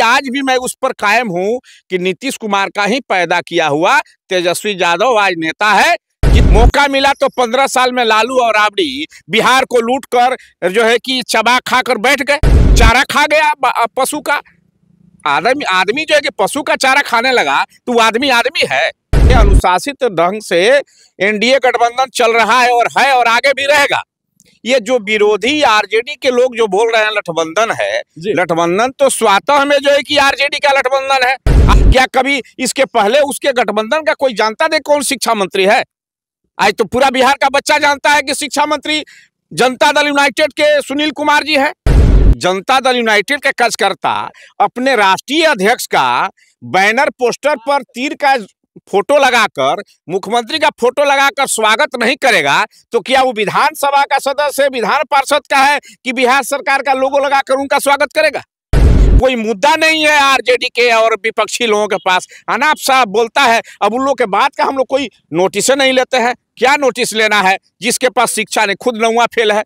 आज भी मैं उस पर कायम हूं कि नीतीश कुमार का ही पैदा किया हुआ तेजस्वी यादव आज नेता है। कि मौका मिला तो 15 साल में लालू और राबड़ी बिहार को लूट कर जो है कि चबा खा कर बैठ गए, चारा खा गया पशु का। आदमी जो है कि पशु का चारा खाने लगा तो वो आदमी है। अनुशासित ढंग से एनडीए गठबंधन चल रहा है और आगे भी रहेगा। ये जो विरोधी आरजेडी के लोग जो बोल रहे हैं लठबंधन है, लठबंधन तो स्वतः में जो है कि आरजेडी का लठबंधन है। क्या कभी इसके पहले उसके गठबंधन का कोई जानता नहीं कौन शिक्षा मंत्री है? आज तो पूरा बिहार का बच्चा जानता है कि शिक्षा मंत्री जनता दल यूनाइटेड के सुनील कुमार जी है। जनता दल यूनाइटेड के कार्यकर्ता अपने राष्ट्रीय अध्यक्ष का बैनर पोस्टर पर तीर का फोटो लगाकर, मुख्यमंत्री का फोटो लगाकर स्वागत नहीं करेगा तो क्या वो विधानसभा का सदस्य, विधान पार्षद का है कि बिहार सरकार का लोगो लगाकर उनका स्वागत करेगा? कोई मुद्दा नहीं है आरजेडी के और विपक्षी लोगों के पास। अनाप साहब बोलता है। अब उन लोग के बात का हम लोग कोई नोटिस नहीं लेते हैं। क्या नोटिस लेना है जिसके पास शिक्षा नहीं, खुद 9वां फेल है।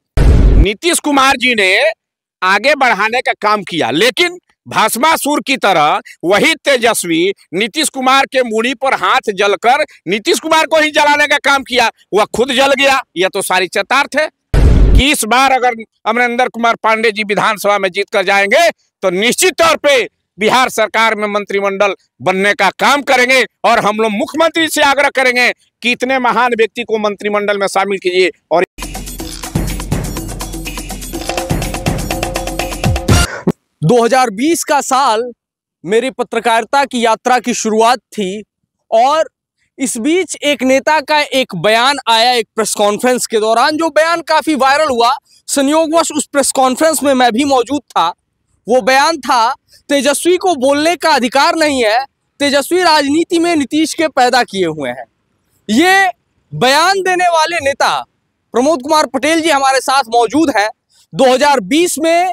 नीतीश कुमार जी ने आगे बढ़ाने का काम किया, लेकिन भस्मासुर की तरह वही तेजस्वी नीतीश कुमार के मुड़ी पर हाथ जलकर नीतीश कुमार को ही जलाने का काम किया। वह खुद जल गया। यह तो सारी चतार्थ है कि इस बार अगर अमरिंदर कुमार पांडे जी विधानसभा में जीत कर जाएंगे तो निश्चित तौर पे बिहार सरकार में मंत्रिमंडल बनने का काम करेंगे और हम लोग मुख्यमंत्री से आग्रह करेंगे कि इतने महान व्यक्ति को मंत्रिमंडल में शामिल कीजिए। और 2020 का साल मेरी पत्रकारिता की यात्रा की शुरुआत थी और इस बीच एक नेता का एक बयान आया एक प्रेस कॉन्फ्रेंस के दौरान, जो बयान काफी वायरल हुआ। संयोगवश उस प्रेस कॉन्फ्रेंस में मैं भी मौजूद था। वो बयान था, तेजस्वी को बोलने का अधिकार नहीं है, तेजस्वी राजनीति में नीतीश के पैदा किए हुए हैं। ये बयान देने वाले नेता प्रमोद कुमार पटेल जी हमारे साथ मौजूद हैं। 2020 में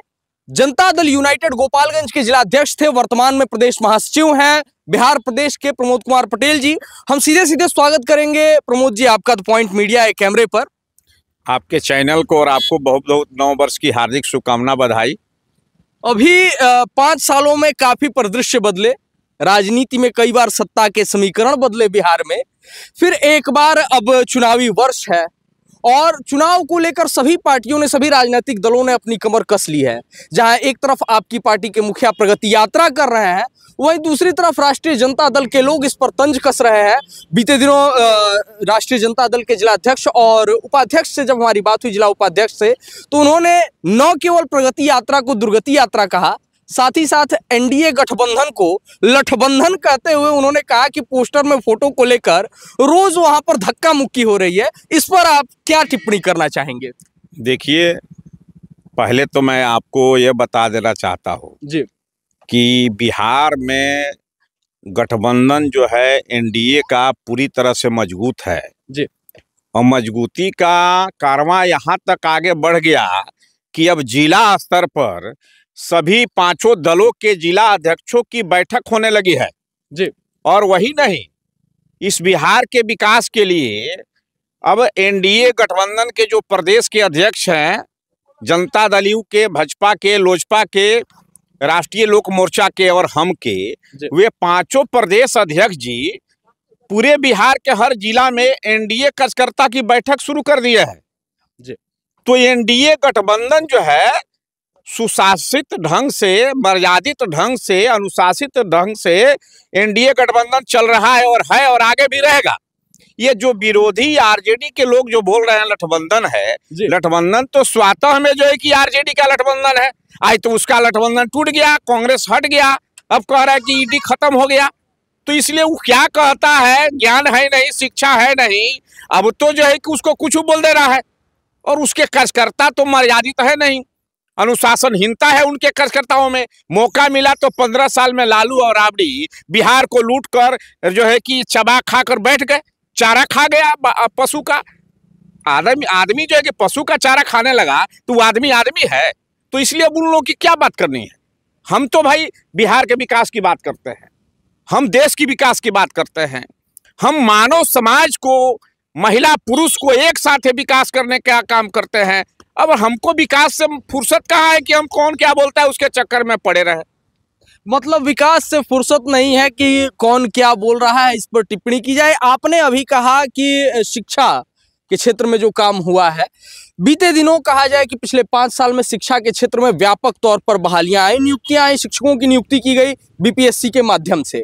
जनता दल यूनाइटेड गोपालगंज के जिला अध्यक्ष थे, वर्तमान में प्रदेश महासचिव हैं बिहार प्रदेश के प्रमोद कुमार पटेल जी। हम सीधे सीधे स्वागत करेंगे प्रमोद जी आपका द पॉइंट मीडिया के कैमरे पर। आपके चैनल को और आपको बहुत बहुत 9 वर्ष की हार्दिक शुभकामना, बधाई। अभी 5 सालों में काफी परिदृश्य बदले, राजनीति में कई बार सत्ता के समीकरण बदले बिहार में, फिर एक बार अब चुनावी वर्ष है और चुनाव को लेकर सभी पार्टियों ने, सभी राजनीतिक दलों ने अपनी कमर कस ली है। जहां एक तरफ आपकी पार्टी के मुखिया प्रगति यात्रा कर रहे हैं, वहीं दूसरी तरफ राष्ट्रीय जनता दल के लोग इस पर तंज कस रहे हैं। बीते दिनों राष्ट्रीय जनता दल के जिला अध्यक्ष और उपाध्यक्ष से जब हमारी बात हुई, जिला उपाध्यक्ष से, तो उन्होंने न केवल प्रगति यात्रा को दुर्गति यात्रा कहा, साथ ही साथ एनडीए गठबंधन को लठबंधन कहते हुए उन्होंने कहा कि पोस्टर में फोटो को लेकर रोज वहां पर धक्का मुक्की हो रही है। इस पर आप क्या टिप्पणी करना चाहेंगे? देखिए, पहले तो मैं आपको यह बता देना चाहता हूँ जी कि बिहार में गठबंधन जो है एनडीए का पूरी तरह से मजबूत है जी। और मजबूती का कारवां यहाँ तक आगे बढ़ गया कि अब जिला स्तर पर सभी 5 दलों के जिला अध्यक्षों की बैठक होने लगी है जी। और वही नहीं, इस बिहार के विकास के लिए अब एनडीए गठबंधन के जो प्रदेश के अध्यक्ष हैं, जनता दल यू के, भाजपा के, लोजपा के, राष्ट्रीय लोक मोर्चा के और हम के, वे 5 प्रदेश अध्यक्ष जी पूरे बिहार के हर जिला में एनडीए कार्यकर्ता की बैठक शुरू कर दिए है। तो एनडीए गठबंधन जो है सुशासित ढंग से, मर्यादित ढंग से, अनुशासित ढंग से एनडीए गठबंधन चल रहा है और आगे भी रहेगा। ये जो विरोधी आरजेडी के लोग जो बोल रहे हैं लठबंधन है, लठबंधन तो स्वतः में जो है कि आरजेडी का लठबंधन है। आज तो उसका लठबंधन टूट गया, कांग्रेस हट गया, अब कह रहा है कि ईडी खत्म हो गया। तो इसलिए वो क्या कहता है, ज्ञान है नहीं, शिक्षा है नहीं, अब तो जो है कि उसको कुछ बोल दे रहा है। और उसके कार्यकर्ता तो मर्यादित है नहीं, अनुशासनहीनता है उनके कार्यकर्ताओं में। मौका मिला तो 15 साल में लालू और राबड़ी बिहार को लूट कर जो है कि चबा खा कर बैठ गए, चारा खा गया पशु का। आदमी जो है कि पशु का चारा खाने लगा तो वो आदमी है। तो इसलिए अब उन लोगों की क्या बात करनी है? हम तो भाई बिहार के विकास की बात करते हैं, हम देश की विकास की बात करते हैं, हम मानव समाज को, महिला पुरुष को एक साथ विकास करने का काम करते हैं। अब हमको विकास से फुर्सत कहाँ है कि हम कौन क्या बोलता है उसके चक्कर में पड़े रहे। मतलब विकास से फुर्सत नहीं है कि कौन क्या बोल रहा है इस पर टिप्पणी की जाए। आपने अभी कहा कि शिक्षा के क्षेत्र में जो काम हुआ है, बीते दिनों कहा जाए कि पिछले 5 साल में शिक्षा के क्षेत्र में व्यापक तौर पर बहालियां आई, नियुक्तियां आई, शिक्षकों की नियुक्ति की गई बीपीएससी के माध्यम से।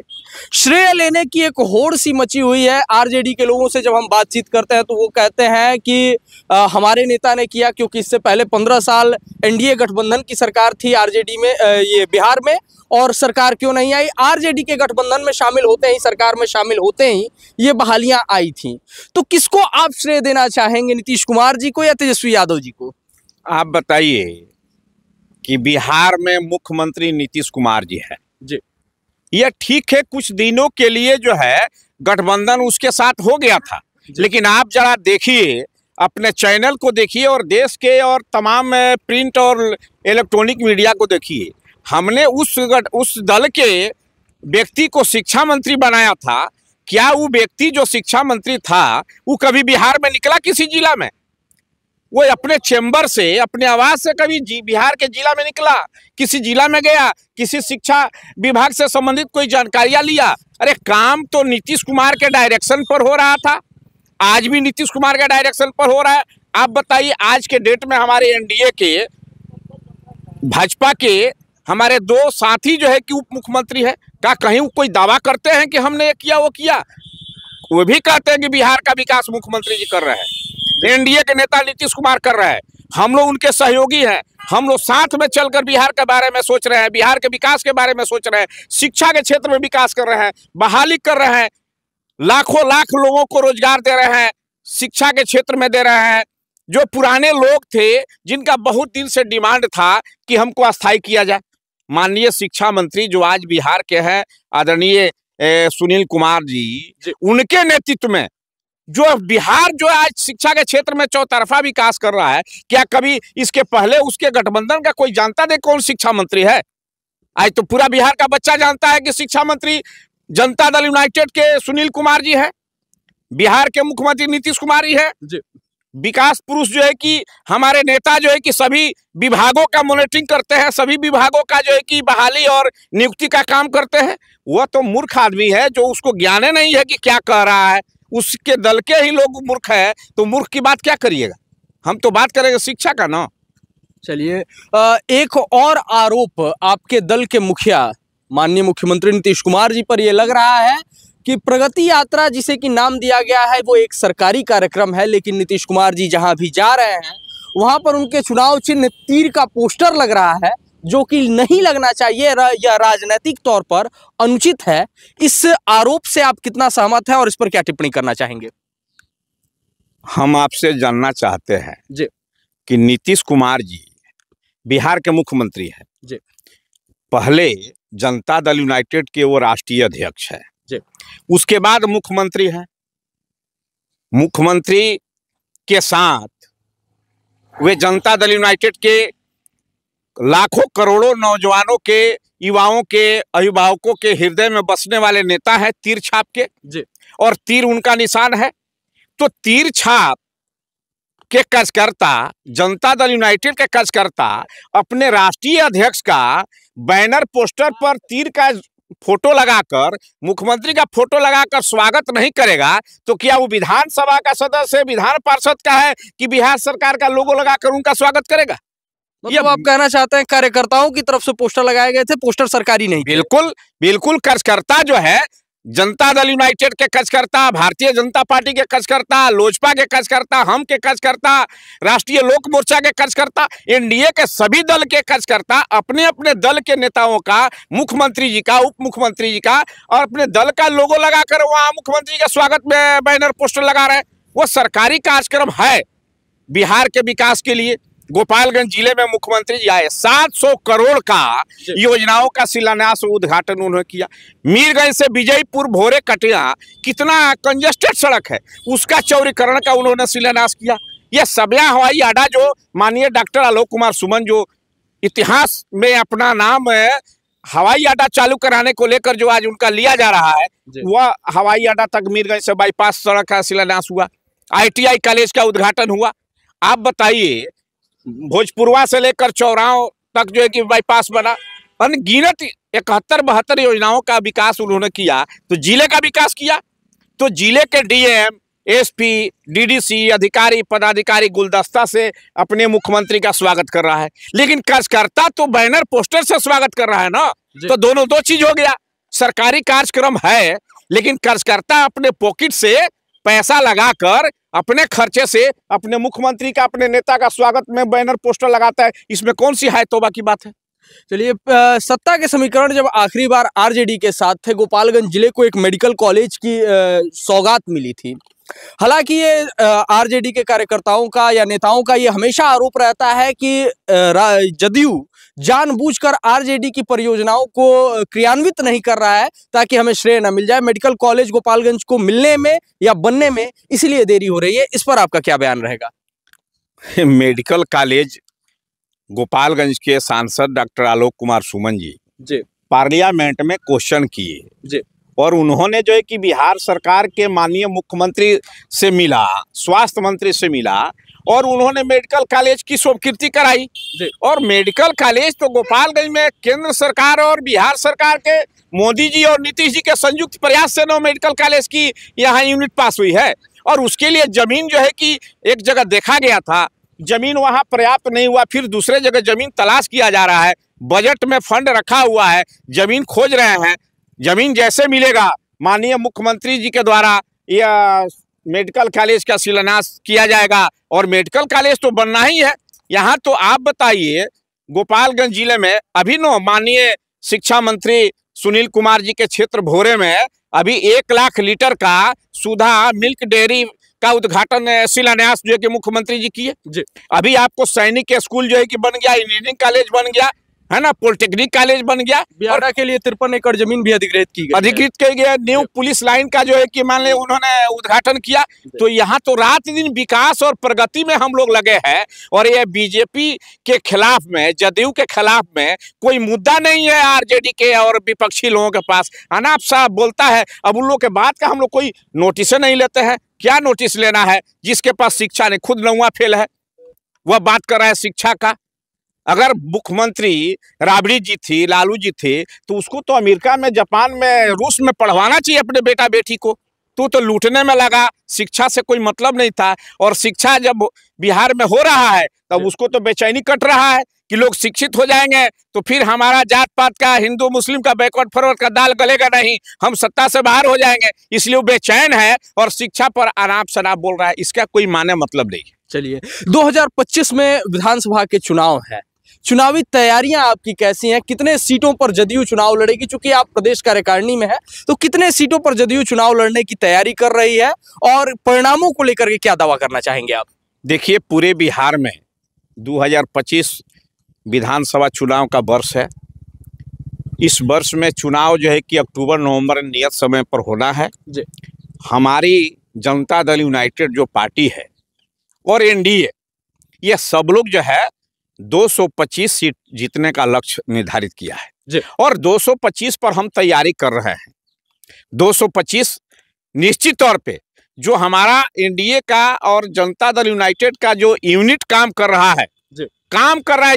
श्रेय लेने की एक होड़ सी मची हुई है। आरजेडी के लोगों से जब हम बातचीत करते हैं तो वो कहते हैं कि हमारे नेता ने किया, क्योंकि इससे पहले 15 साल एनडीए गठबंधन की सरकार थी आरजेडी में, ये बिहार में, और सरकार क्यों नहीं आई। आरजेडी के गठबंधन में शामिल होते ही, सरकार में शामिल होते ही ये बहालियां आई थी। तो किसको आप श्रेय देना चाहेंगे, नीतीश कुमार जी को या तेजस्वी यादव जी को? आप बताइए कि बिहार में मुख्यमंत्री नीतीश कुमार जी है जी। यह ठीक है, कुछ दिनों के लिए जो है गठबंधन उसके साथ हो गया था, लेकिन आप जरा देखिए, अपने चैनल को देखिए और देश के और तमाम प्रिंट और इलेक्ट्रॉनिक मीडिया को देखिए। हमने उस दल के व्यक्ति को शिक्षा मंत्री बनाया था। क्या वो व्यक्ति जो शिक्षा मंत्री था वो कभी बिहार में निकला किसी जिला में? वो अपने चेंबर से, अपने आवाज से कभी बिहार के जिला में निकला, किसी जिला में गया, किसी शिक्षा विभाग से संबंधित कोई जानकारियां लिया? अरे काम तो नीतीश कुमार के डायरेक्शन पर हो रहा था, आज भी नीतीश कुमार के डायरेक्शन पर हो रहा है। आप बताइए, आज के डेट में हमारे एनडीए के, भाजपा के हमारे 2 साथी जो है कि उप मुख्यमंत्री है, क्या कहीं कोई दावा करते हैं कि हमने ये किया वो किया? वो भी कहते हैं कि बिहार का विकास मुख्यमंत्री जी कर रहे हैं, एनडीए के नेता नीतीश कुमार कर रहे हैं, हम लोग उनके सहयोगी हैं, हम लोग साथ में चलकर बिहार के बारे में सोच रहे हैं, बिहार के विकास के बारे में सोच रहे हैं, शिक्षा के क्षेत्र में विकास कर रहे हैं, बहाली कर रहे हैं, लाखों लाख लोगों को रोजगार दे रहे हैं, शिक्षा के क्षेत्र में दे रहे हैं। जो पुराने लोग थे जिनका बहुत दिन से डिमांड था कि हमको अस्थायी किया जाए, माननीय शिक्षा मंत्री जो आज बिहार के हैं, आदरणीय सुनील कुमार जी, उनके नेतृत्व में जो बिहार जो आज शिक्षा के क्षेत्र में चौतरफा विकास कर रहा है, क्या कभी इसके पहले उसके गठबंधन का कोई जानता दे कौन शिक्षा मंत्री है? आज तो पूरा बिहार का बच्चा जानता है कि शिक्षा मंत्री जनता दल यूनाइटेड के सुनील कुमार जी है, बिहार के मुख्यमंत्री नीतीश कुमार जी है। विकास पुरुष जो है कि हमारे नेता जो है कि सभी विभागों का मॉनिटरिंग करते हैं, सभी विभागों का जो है कि बहाली और नियुक्ति का काम करते हैं। वह तो मूर्ख आदमी है जो उसको ज्ञान नहीं है कि क्या कह रहा है, उसके दल के ही लोग मूर्ख है, तो मूर्ख की बात क्या करिएगा? हम तो बात करेंगे शिक्षा का ना। चलिए, एक और आरोप आपके दल के मुखिया माननीय मुख्यमंत्री नीतीश कुमार जी पर यह लग रहा है कि प्रगति यात्रा जिसे कि नाम दिया गया है वो एक सरकारी कार्यक्रम है, लेकिन नीतीश कुमार जी जहां भी जा रहे हैं वहां पर उनके चुनाव चिन्ह तीर का पोस्टर लग रहा है, जो कि नहीं लगना चाहिए, यह राजनीतिक तौर पर अनुचित है। इस आरोप से आप कितना सहमत हैं और इस पर क्या टिप्पणी करना चाहेंगे? हम आपसे जानना चाहते हैं जी कि नीतीश कुमार जी बिहार के मुख्यमंत्री हैं जी, पहले जनता दल यूनाइटेड के वो राष्ट्रीय अध्यक्ष है जी, उसके बाद मुख्यमंत्री हैं। मुख्यमंत्री के साथ वे जनता दल यूनाइटेड के लाखों करोड़ों नौजवानों के, युवाओं के, अभिभावकों के हृदय में बसने वाले नेता है, तीर छाप के जी, और तीर उनका निशान है। तो तीर छाप के कार्यकर्ता, जनता दल यूनाइटेड के कार्यकर्ता अपने राष्ट्रीय अध्यक्ष का बैनर पोस्टर पर तीर का फोटो लगाकर, मुख्यमंत्री का फोटो लगाकर स्वागत नहीं करेगा तो क्या वो विधानसभा का सदस्य, विधान पार्षद का है कि बिहार सरकार का लोगो लगाकर उनका स्वागत करेगा? मतलब आप कहना चाहते हैं कार्यकर्ताओं की तरफ से पोस्टर लगाए गए थे, पोस्टर सरकारी नहीं? बिल्कुल बिल्कुल। कार्यकर्ता जो है, जनता दल यूनाइटेड के कार्यकर्ता, भारतीय जनता पार्टी के कार्यकर्ता, लोजपा के कार्यकर्ता, हम के कार्यकर्ता, राष्ट्रीय लोक मोर्चा के कार्यकर्ता, एनडीए के सभी दल के कार्यकर्ता अपने अपने दल के नेताओं का, मुख्यमंत्री जी का, उप मुख्यमंत्री जी का और अपने दल का लोगो लगाकर वहां मुख्यमंत्री का स्वागत में बैनर पोस्टर लगा रहे हैं। वो सरकारी कार्यक्रम है बिहार के विकास के लिए। गोपालगंज जिले में मुख्यमंत्री जी आए, 700 करोड़ का योजनाओं का शिलान्यास उद्घाटन उन्होंने किया। मीरगंज से विजयपुर भोरे कटिया कितना कंजेस्टेड सड़क है, उसका चौड़ीकरण का उन्होंने शिलान्यास किया। यह सबया हवाई अड्डा जो माननीय डॉक्टर आलोक कुमार सुमन जो इतिहास में अपना नाम हवाई अड्डा चालू कराने को लेकर जो आज उनका लिया जा रहा है, वह हवाई अड्डा तक मीरगंज से बाईपास सड़क का शिलान्यास हुआ। ITI कॉलेज का उद्घाटन हुआ। आप बताइए, भोजपुरवा से लेकर चौराहों तक जो है कि बाईपास बना। अनगिनत 71-72 योजनाओं का विकास उन्होंने किया, तो जिले का विकास किया। तो जिले के डीएम, एसपी, डीडीसी, अधिकारी, पदाधिकारी गुलदस्ता से अपने मुख्यमंत्री का स्वागत कर रहा है, लेकिन कार्यकर्ता तो बैनर पोस्टर से स्वागत कर रहा है ना। तो दोनों दो चीज हो गया। सरकारी कार्यक्रम है, लेकिन कार्यकर्ता अपने पॉकेट से पैसा लगाकर अपने खर्चे से अपने मुख्यमंत्री का, अपने नेता का स्वागत में बैनर पोस्टर लगाता है। इसमें कौन सी है तौबा की बात है। चलिए, सत्ता के समीकरण जब आखिरी बार आरजेडी के साथ थे, गोपालगंज जिले को एक मेडिकल कॉलेज की सौगात मिली थी। हालांकि ये आरजेडी के कार्यकर्ताओं का या नेताओं का ये हमेशा आरोप रहता है कि जदयू जानबूझकर आरजेडी की परियोजनाओं को क्रियान्वित नहीं कर रहा है ताकि हमें श्रेय न मिल जाए। मेडिकल कॉलेज गोपालगंज को मिलने में या बनने में इसलिए देरी हो रही है। इस पर आपका क्या बयान रहेगा। मेडिकल कॉलेज गोपालगंज के सांसद डॉक्टर आलोक कुमार सुमन जी पार्लियामेंट में क्वेश्चन किए और उन्होंने जो है कि बिहार सरकार के माननीय मुख्यमंत्री से मिला, स्वास्थ्य मंत्री से मिला और उन्होंने मेडिकल कॉलेज की स्वीकृति कराई। और मेडिकल कॉलेज तो गोपालगंज में केंद्र सरकार और बिहार सरकार के मोदी जी और नीतीश जी के संयुक्त प्रयास से ना मेडिकल कॉलेज की यहाँ यूनिट पास हुई है। और उसके लिए जमीन जो है कि एक जगह देखा गया था, जमीन वहाँ पर्याप्त नहीं हुआ, फिर दूसरे जगह जमीन तलाश किया जा रहा है। बजट में फंड रखा हुआ है, जमीन खोज रहे हैं। जमीन जैसे मिलेगा माननीय मुख्यमंत्री जी के द्वारा यह मेडिकल कॉलेज का शिलान्यास किया जाएगा और मेडिकल कॉलेज तो बनना ही है। यहाँ तो आप बताइए, गोपालगंज जिले में अभी नो माननीय शिक्षा मंत्री सुनील कुमार जी के क्षेत्र भोरे में अभी 1 लाख लीटर का सुधा मिल्क डेयरी का उद्घाटन शिलान्यास जो है कि मुख्यमंत्री जी किए। अभी आपको सैनिक स्कूल जो है कि बन गया, इंजीनियरिंग कॉलेज बन गया है ना, पॉलिटेक्निक कॉलेज बन गया। बिहार के लिए 53 एकड़ जमीन भी अधिकृत की गई। न्यू पुलिस लाइन का जो है कि मान ले उन्होंने उद्घाटन किया। तो यहाँ तो रात दिन विकास और प्रगति में हम लोग लगे हैं और ये बीजेपी के खिलाफ में, जदयू के खिलाफ में कोई मुद्दा नहीं है आरजेडी के और विपक्षी लोगों के पास। अनाप साहब बोलता है, अब उन लोग के बात का हम लोग कोई नोटिस नहीं लेते हैं। क्या नोटिस लेना है जिसके पास शिक्षा नहीं, खुद 9वां फेल है, वह बात कर रहा है शिक्षा का। अगर मुख्यमंत्री राबड़ी जी थी, लालू जी थे, तो उसको तो अमेरिका में, जापान में, रूस में पढ़वाना चाहिए अपने बेटा बेटी को। तो लूटने में लगा, शिक्षा से कोई मतलब नहीं था। और शिक्षा जब बिहार में हो रहा है तब उसको तो बेचैनी कट रहा है कि लोग शिक्षित हो जाएंगे तो फिर हमारा जात पात का, हिंदू मुस्लिम का, बैकवर्ड फॉरवर्ड का दाल गलेगा नहीं, हम सत्ता से बाहर हो जाएंगे, इसलिए वो बेचैन है और शिक्षा पर अनाप शनाप बोल रहा है। इसका कोई माने मतलब नहीं। चलिए, 2025 में विधानसभा के चुनाव है, चुनावी तैयारियां आपकी कैसी हैं? कितने सीटों पर जदयू चुनाव लड़ेगी? चूंकि आप प्रदेश कार्यकारिणी में है, तो कितने सीटों पर जदयू चुनाव लड़ने की तैयारी कर रही है और परिणामों को लेकर के क्या दावा करना चाहेंगे आप? देखिए, पूरे बिहार में 2025 विधानसभा चुनाव का वर्ष है। इस वर्ष में चुनाव जो है कि अक्टूबर-नवंबर नियत समय पर होना है। हमारी जनता दल यूनाइटेड जो पार्टी है और एनडीए, ये सब लोग जो है 225 सीट जीतने का लक्ष्य निर्धारित किया है और 225 पर हम तैयारी कर रहे हैं। 225 निश्चित तौर पे जो हमारा एनडीए का और जनता दल यूनाइटेड का जो यूनिट काम कर रहा है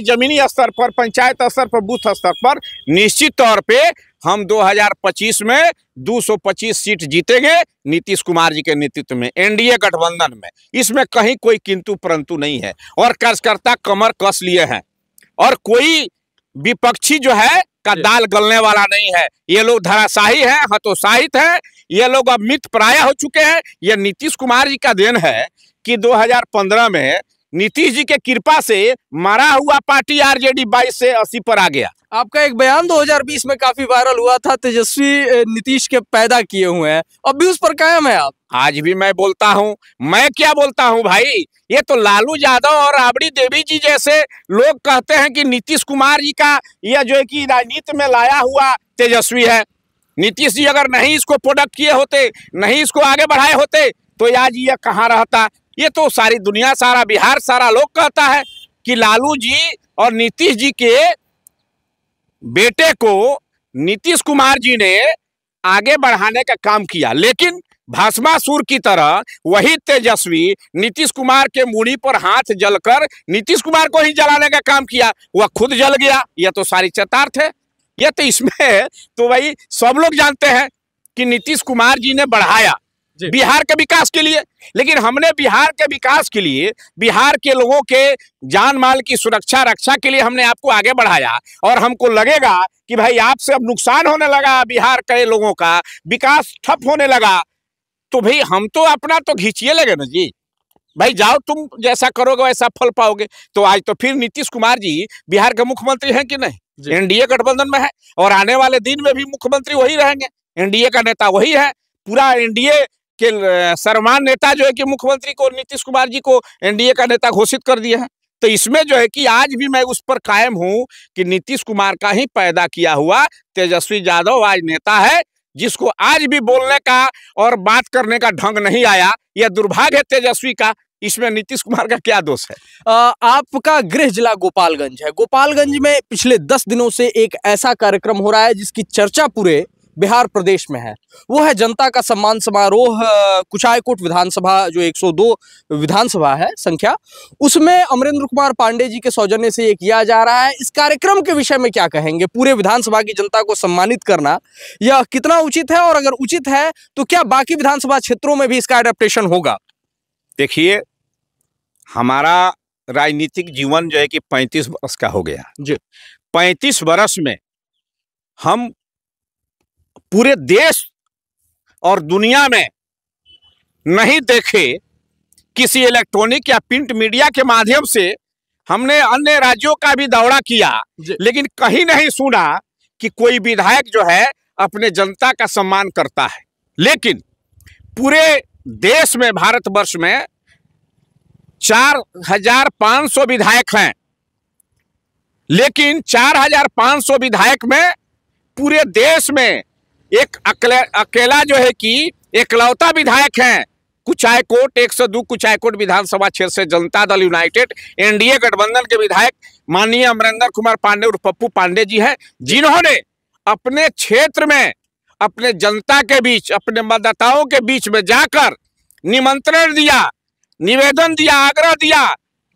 जमीनी स्तर पर, पंचायत स्तर पर, बूथ स्तर पर, निश्चित तौर पे हम 2025 में 225 सीट जीतेंगे नीतीश कुमार जी के नेतृत्व में, एनडीए गठबंधन में। इसमें कहीं कोई किंतु परंतु नहीं है और कार्यकर्ता कमर कस लिए हैं और कोई विपक्षी जो है का दाल गलने वाला नहीं है। ये लोग धराशाही हैं, हतोत्साहित हैं, ये लोग अब मित प्राय हो चुके हैं। ये नीतीश कुमार जी का देन है कि 2015 में नीतीश जी के कृपा से मारा हुआ पार्टी आरजेडी 22 से 80 पर आ गया। आपका एक बयान 2020 में काफी वायरल हुआ था, तेजस्वी नीतीश के पैदा किए हुए हैं, अब भी उस पर कायम है आप? आज भी मैं बोलता हूं। मैं क्या बोलता हूं भाई, ये तो लालू यादव और राबड़ी देवी जी जैसे लोग कहते हैं कि नीतीश कुमार जी का यह जो है कि राजनीति में लाया हुआ तेजस्वी है। नीतीश जी अगर नहीं इसको प्रोडक्ट किए होते, नहीं इसको आगे बढ़ाए होते, तो आज ये कहाँ रहता। ये तो सारी दुनिया, सारा बिहार, सारा लोग कहता है कि लालू जी और नीतीश जी के बेटे को नीतीश कुमार जी ने आगे बढ़ाने का काम किया, लेकिन भस्मासुर की तरह वही तेजस्वी नीतीश कुमार के मूड़ी पर हाथ जलकर नीतीश कुमार को ही जलाने का काम किया, वह खुद जल गया। यह तो सारी चरितार्थ है। ये तो इसमें तो भाई सब लोग जानते हैं कि नीतीश कुमार जी ने बढ़ाया बिहार के विकास के लिए, लेकिन हमने बिहार के विकास के लिए, बिहार के लोगों के जान माल की सुरक्षा रक्षा के लिए हमने आपको आगे बढ़ाया, और हमको लगेगा कि भाई आपसे अब नुकसान होने लगा, बिहार के लोगों का विकास ठप होने लगा, तो भाई हम तो अपना तो खींचिए लगे ना जी, भाई जाओ तुम जैसा करोगे वैसा फल पाओगे। तो आज तो फिर नीतीश कुमार जी बिहार के मुख्यमंत्री हैं कि नहीं? एनडीए गठबंधन में है और आने वाले दिन में भी मुख्यमंत्री वही रहेंगे, एनडीए का नेता वही है, पूरा एनडीए के सर्वमान्य नेता जो है कि मुख्यमंत्री को, नीतीश कुमार जी को एनडीए का नेता घोषित कर दिया है। तो इसमें जो है कि आज भी मैं उस पर कायम हूं कि नीतीश कुमार का ही पैदा किया हुआ तेजस्वी यादव आज नेता है, जिसको आज भी बोलने का और बात करने का ढंग नहीं आया। यह दुर्भाग्य है तेजस्वी का, इसमें नीतीश कुमार का क्या दोष है? आपका गृह जिला गोपालगंज है। गोपालगंज में पिछले 10 दिनों से एक ऐसा कार्यक्रम हो रहा है जिसकी चर्चा पूरे बिहार प्रदेश में है। वो है जनता का सम्मान समारोह कुचायकोट विधानसभा, जो 102 विधानसभा है संख्या, उसमें अमरेंद्र कुमार पांडे जी के सौजन्य से ये किया जा रहा है। इस कार्यक्रम के विषय में क्या कहेंगे? पूरे विधानसभा की जनता को सम्मानित करना यह कितना उचित है, और अगर उचित है तो क्या बाकी विधानसभा क्षेत्रों में भी इसका एडेप्टेशन होगा? देखिए, हमारा राजनीतिक जीवन जो है कि 35 वर्ष का हो गया जी। 35 वर्ष में हम पूरे देश और दुनिया में नहीं देखे किसी इलेक्ट्रॉनिक या प्रिंट मीडिया के माध्यम से। हमने अन्य राज्यों का भी दौरा किया, लेकिन कहीं नहीं सुना कि कोई विधायक जो है अपने जनता का सम्मान करता है। लेकिन पूरे देश में, भारतवर्ष में 4500 विधायक हैं, लेकिन 4500 विधायक में पूरे देश में एक अकेला जो है कि एकलौता विधायक है कुचायकोट 102 कुचायकोट विधानसभा क्षेत्र से जनता दल यूनाइटेड एनडीए गठबंधन के विधायक माननीय अमरेंद्र कुमार पांडे और पप्पू पांडे जी हैं, जिन्होंने अपने क्षेत्र में अपने जनता के बीच, अपने मतदाताओं के बीच में जाकर निमंत्रण दिया, निवेदन दिया, आग्रह दिया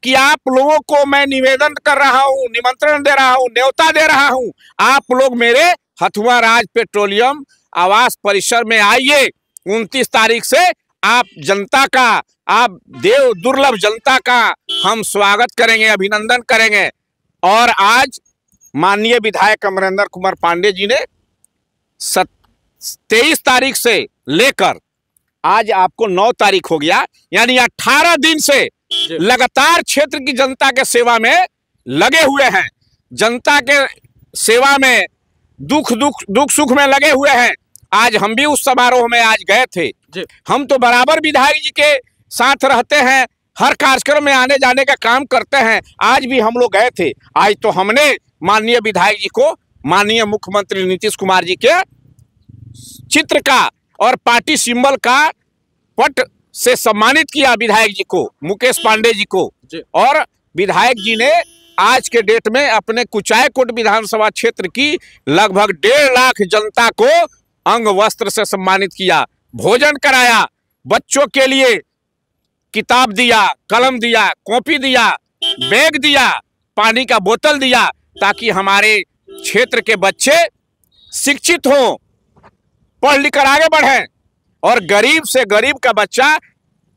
कि आप लोगों को मैं निवेदन कर रहा हूं, निमंत्रण दे रहा हूं, न्योता दे रहा हूं, आप लोग मेरे हथुआ राज पेट्रोलियम आवास परिसर में आइए। 29 तारीख से आप जनता का, आप देव दुर्लभ जनता का हम स्वागत करेंगे, अभिनंदन करेंगे। और आज माननीय विधायक अमरेंद्र कुमार पांडे जी ने 23 तारीख से लेकर आज आपको 9 तारीख हो गया, यानी 18 दिन से लगातार क्षेत्र की जनता के सेवा में लगे हुए हैं, जनता के सेवा में, दुख सुख में लगे हुए हैं। आज हम भी उस समारोह में आज गए थे। हम तो बराबर विधायक जी के साथ रहते हैं, हर कार्यक्रम में आने जाने का काम करते हैं, आज भी हम लोग गए थे। आज तो हमने माननीय विधायक जी को माननीय मुख्यमंत्री नीतीश कुमार जी के चित्र का और पार्टी सिंबल का पट से सम्मानित किया, विधायक जी को, मुकेश पांडे जी को। और विधायक जी ने आज के डेट में अपने कुचायकोट विधानसभा क्षेत्र की लगभग 1.5 लाख जनता को अंग वस्त्र से सम्मानित किया, भोजन कराया, बच्चों के लिए किताब दिया, कलम दिया, कॉपी दिया, बैग दिया, पानी का बोतल दिया, ताकि हमारे क्षेत्र के बच्चे शिक्षित हों, पढ़ लिख कर आगे बढ़ें और गरीब से गरीब का बच्चा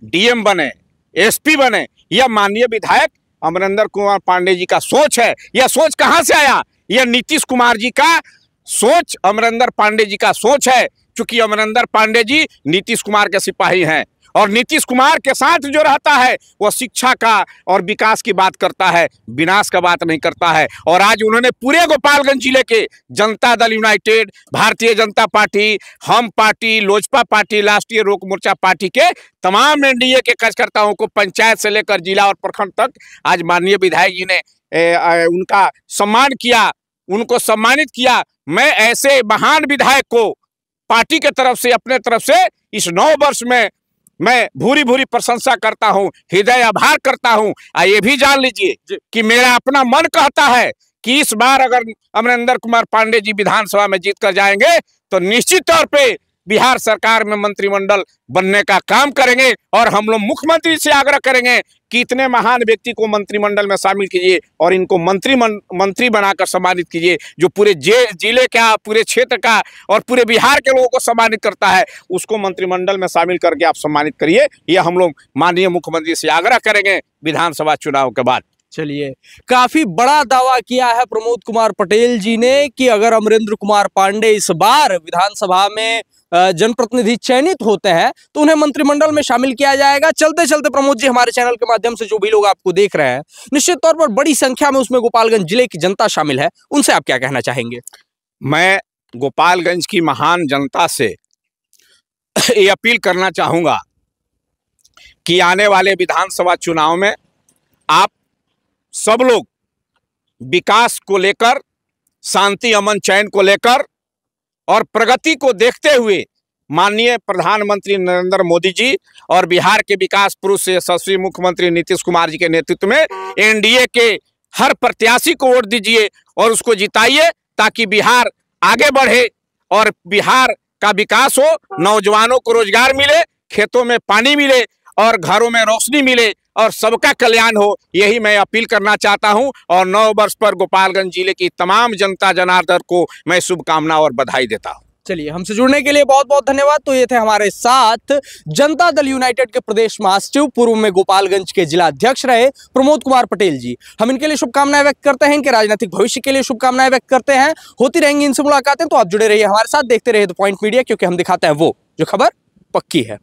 डीएम बने, एसपी बने। यह माननीय विधायक अमरेंद्र कुमार पांडे जी का सोच है। यह सोच कहां से आया? यह नीतीश कुमार जी का सोच, अमरेंद्र पांडे जी का सोच है, क्योंकि अमरेंद्र पांडे जी नीतीश कुमार के सिपाही हैं और नीतीश कुमार के साथ जो रहता है वह शिक्षा का और विकास की बात करता है, विनाश का बात नहीं करता है। और आज उन्होंने पूरे गोपालगंज जिले के जनता दल यूनाइटेड, भारतीय जनता पार्टी, हम पार्टी, लोजपा पार्टी, राष्ट्रीय लोक मोर्चा पार्टी के तमाम एनडीए के कार्यकर्ताओं को पंचायत से लेकर जिला और प्रखंड तक आज माननीय विधायक जी ने उनका सम्मान किया, उनको सम्मानित किया। मैं ऐसे महान विधायक को पार्टी के तरफ से, अपने तरफ से इस 9 वर्ष में मैं भूरी भूरी प्रशंसा करता हूं, हृदय आभार करता हूं। ये भी जान लीजिए कि मेरा अपना मन कहता है कि इस बार अगर अमरेंद्र कुमार पांडे जी विधानसभा में जीत कर जाएंगे तो निश्चित तौर पे बिहार सरकार में मंत्रिमंडल बनने का काम करेंगे और हम लोग मुख्यमंत्री से आग्रह करेंगे कि इतने महान व्यक्ति को मंत्रिमंडल में शामिल कीजिए और इनको मंत्री बनाकर सम्मानित कीजिए। जो पूरे जिले का, पूरे क्षेत्र का और पूरे बिहार के लोगों को सम्मानित करता है, उसको मंत्रिमंडल में शामिल करके आप सम्मानित करिए। यह हम लोग माननीय मुख्यमंत्री से आग्रह करेंगे विधानसभा चुनाव के बाद। चलिए, काफी बड़ा दावा किया है प्रमोद कुमार पटेल जी ने कि अगर अमरेंद्र कुमार पांडे इस बार विधानसभा में जनप्रतिनिधि चयनित होते हैं तो उन्हें मंत्रिमंडल में शामिल किया जाएगा। चलते चलते प्रमोद जी, हमारे चैनल के माध्यम से जो भी लोग आपको देख रहे हैं, निश्चित तौर पर बड़ी संख्या में उसमें गोपालगंज जिले की जनता शामिल है, उनसे आप क्या कहना चाहेंगे? मैं गोपालगंज की महान जनता से ये अपील करना चाहूंगा कि आने वाले विधानसभा चुनाव में आप सब लोग विकास को लेकर, शांति अमन चैन को लेकर और प्रगति को देखते हुए माननीय प्रधानमंत्री नरेंद्र मोदी जी और बिहार के विकास पुरुष यशस्वी मुख्यमंत्री नीतीश कुमार जी के नेतृत्व में एनडीए के हर प्रत्याशी को वोट दीजिए और उसको जिताइए, ताकि बिहार आगे बढ़े और बिहार का विकास हो, नौजवानों को रोजगार मिले, खेतों में पानी मिले और घरों में रोशनी मिले और सबका कल्याण हो। यही मैं अपील करना चाहता हूं और 9 वर्ष पर गोपालगंज जिले की तमाम जनता जनार्दन को मैं शुभकामना और बधाई देता हूं। चलिए, हमसे जुड़ने के लिए बहुत बहुत धन्यवाद। तो ये थे हमारे साथ जनता दल यूनाइटेड के प्रदेश महासचिव, पूर्व में गोपालगंज के जिला अध्यक्ष रहे प्रमोद कुमार पटेल जी। हम इनके लिए शुभकामनाएं व्यक्त करते हैं, इनके राजनीतिक भविष्य के लिए शुभकामनाएं व्यक्त करते हैं। होती रहेंगी इनसे मुलाकातें, तो आप जुड़े रहिए हमारे साथ, देखते रहिए द पॉइंट मीडिया, क्योंकि हम दिखाते हैं वो जो खबर पक्की है।